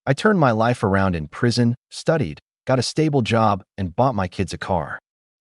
I turned my life around in prison, studied, got a stable job, and bought my kids a car.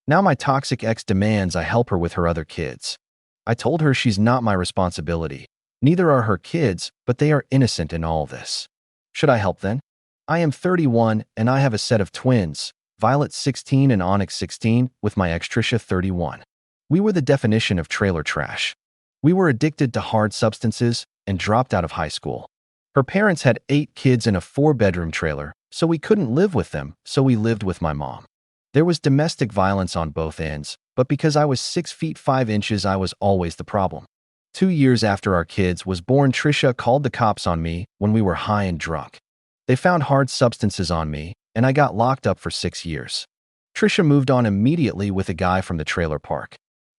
Now my toxic ex demands I help her with her other kids. I told her she's not my responsibility. Neither are her kids, but they are innocent in all this. Should I help then? I am 31 and I have a set of twins, Violet 16 and Onyx 16, with my ex Trisha 31. We were the definition of trailer trash. We were addicted to hard substances and dropped out of high school. Her parents had 8 kids in a 4-bedroom trailer, so we couldn't live with them, so we lived with my mom. There was domestic violence on both ends, but because I was 6 feet 5 inches, I was always the problem. 2 years after our kids was born, Trisha called the cops on me when we were high and drunk. They found hard substances on me, and I got locked up for 6 years. Trisha moved on immediately with a guy from the trailer park.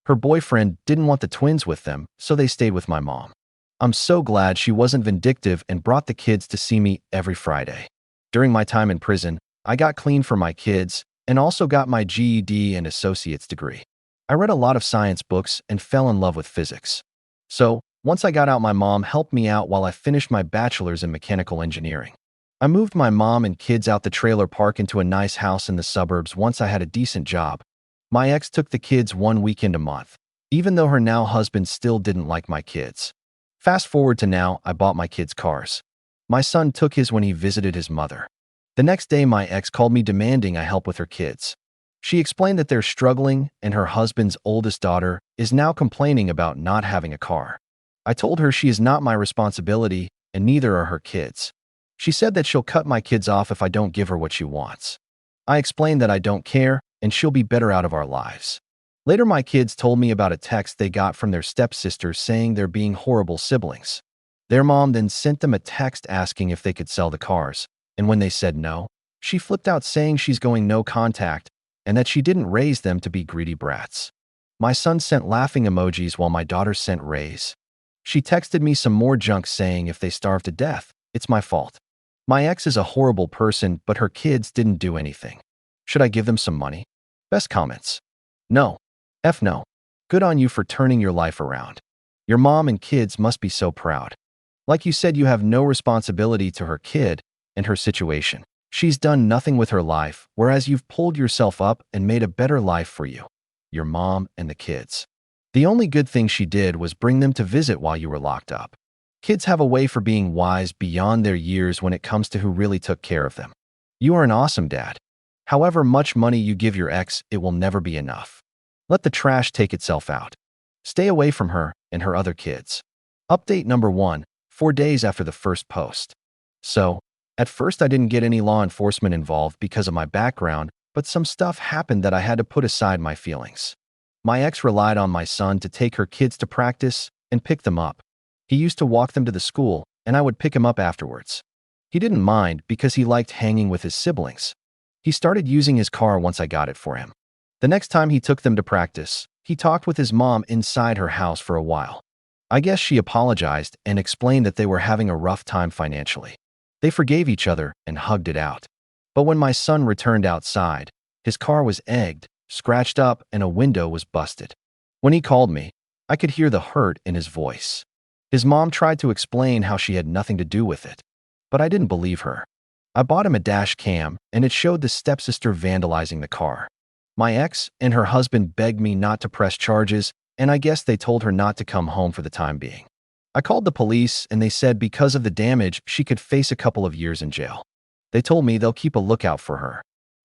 Her boyfriend didn't want the twins with them, so they stayed with my mom. I'm so glad she wasn't vindictive and brought the kids to see me every Friday. During my time in prison, I got clean for my kids and also got my GED and associate's degree. I read a lot of science books and fell in love with physics. So, once I got out, my mom helped me out while I finished my bachelor's in mechanical engineering. I moved my mom and kids out the trailer park into a nice house in the suburbs once I had a decent job. My ex took the kids 1 weekend a month, even though her now husband still didn't like my kids. Fast forward to now, I bought my kids cars. My son took his when he visited his mother. The next day, my ex called me demanding I help with her kids. She explained that they're struggling and her husband's oldest daughter is now complaining about not having a car. I told her she is not my responsibility and neither are her kids. She said that she'll cut my kids off if I don't give her what she wants. I explained that I don't care and she'll be better out of our lives. Later, my kids told me about a text they got from their stepsister saying they're being horrible siblings. Their mom then sent them a text asking if they could sell the cars, and when they said no, she flipped out saying she's going no contact and that she didn't raise them to be greedy brats. My son sent laughing emojis while my daughter sent rays. She texted me some more junk saying if they starve to death, it's my fault. My ex is a horrible person, but her kids didn't do anything. Should I give them some money? Best comments. No. F no. Good on you for turning your life around. Your mom and kids must be so proud. Like you said, you have no responsibility to her kid and her situation. She's done nothing with her life, whereas you've pulled yourself up and made a better life for you, your mom, and the kids. The only good thing she did was bring them to visit while you were locked up. Kids have a way for being wise beyond their years when it comes to who really took care of them. You are an awesome dad. However much money you give your ex, it will never be enough. Let the trash take itself out. Stay away from her and her other kids. Update number 1, 4 days after the first post. So, at first I didn't get any law enforcement involved because of my background, but some stuff happened that I had to put aside my feelings. My ex relied on my son to take her kids to practice and pick them up. He used to walk them to the school, and I would pick him up afterwards. He didn't mind because he liked hanging with his siblings. He started using his car once I got it for him. The next time he took them to practice, he talked with his mom inside her house for a while. I guess she apologized and explained that they were having a rough time financially. They forgave each other and hugged it out. But when my son returned outside, his car was egged, scratched up, and a window was busted. When he called me, I could hear the hurt in his voice. His mom tried to explain how she had nothing to do with it, but I didn't believe her. I bought him a dash cam, and it showed the stepsister vandalizing the car. My ex and her husband begged me not to press charges, and I guess they told her not to come home for the time being. I called the police, and they said because of the damage, she could face a couple of years in jail. They told me they'll keep a lookout for her.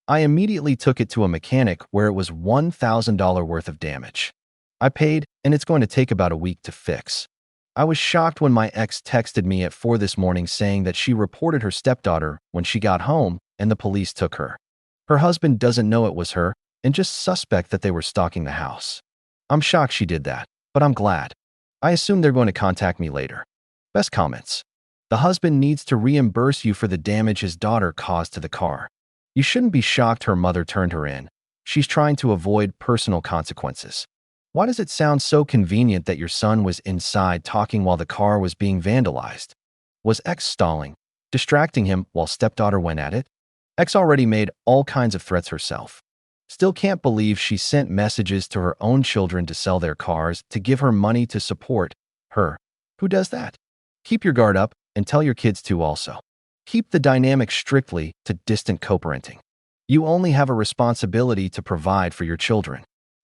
I immediately took it to a mechanic where it was $1,000 worth of damage. I paid, and it's going to take about a week to fix. I was shocked when my ex texted me at 4 this morning saying that she reported her stepdaughter when she got home and the police took her. Her husband doesn't know it was her and just suspect that they were stalking the house. I'm shocked she did that, but I'm glad. I assume they're going to contact me later. Best comments. The husband needs to reimburse you for the damage his daughter caused to the car. You shouldn't be shocked her mother turned her in. She's trying to avoid personal consequences. Why does it sound so convenient that your son was inside talking while the car was being vandalized? Was ex stalling, distracting him while stepdaughter went at it? Ex already made all kinds of threats herself. Still can't believe she sent messages to her own children to sell their cars to give her money to support her. Who does that? Keep your guard up and tell your kids to also. Keep the dynamic strictly to distant co-parenting. You only have a responsibility to provide for your children.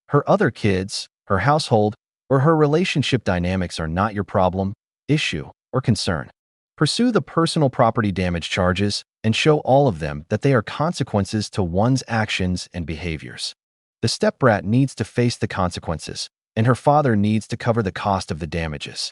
Her other kids, her household, or her relationship dynamics are not your problem, issue, or concern. Pursue the personal property damage charges and show all of them that they are consequences to one's actions and behaviors. The stepbrat needs to face the consequences, and her father needs to cover the cost of the damages.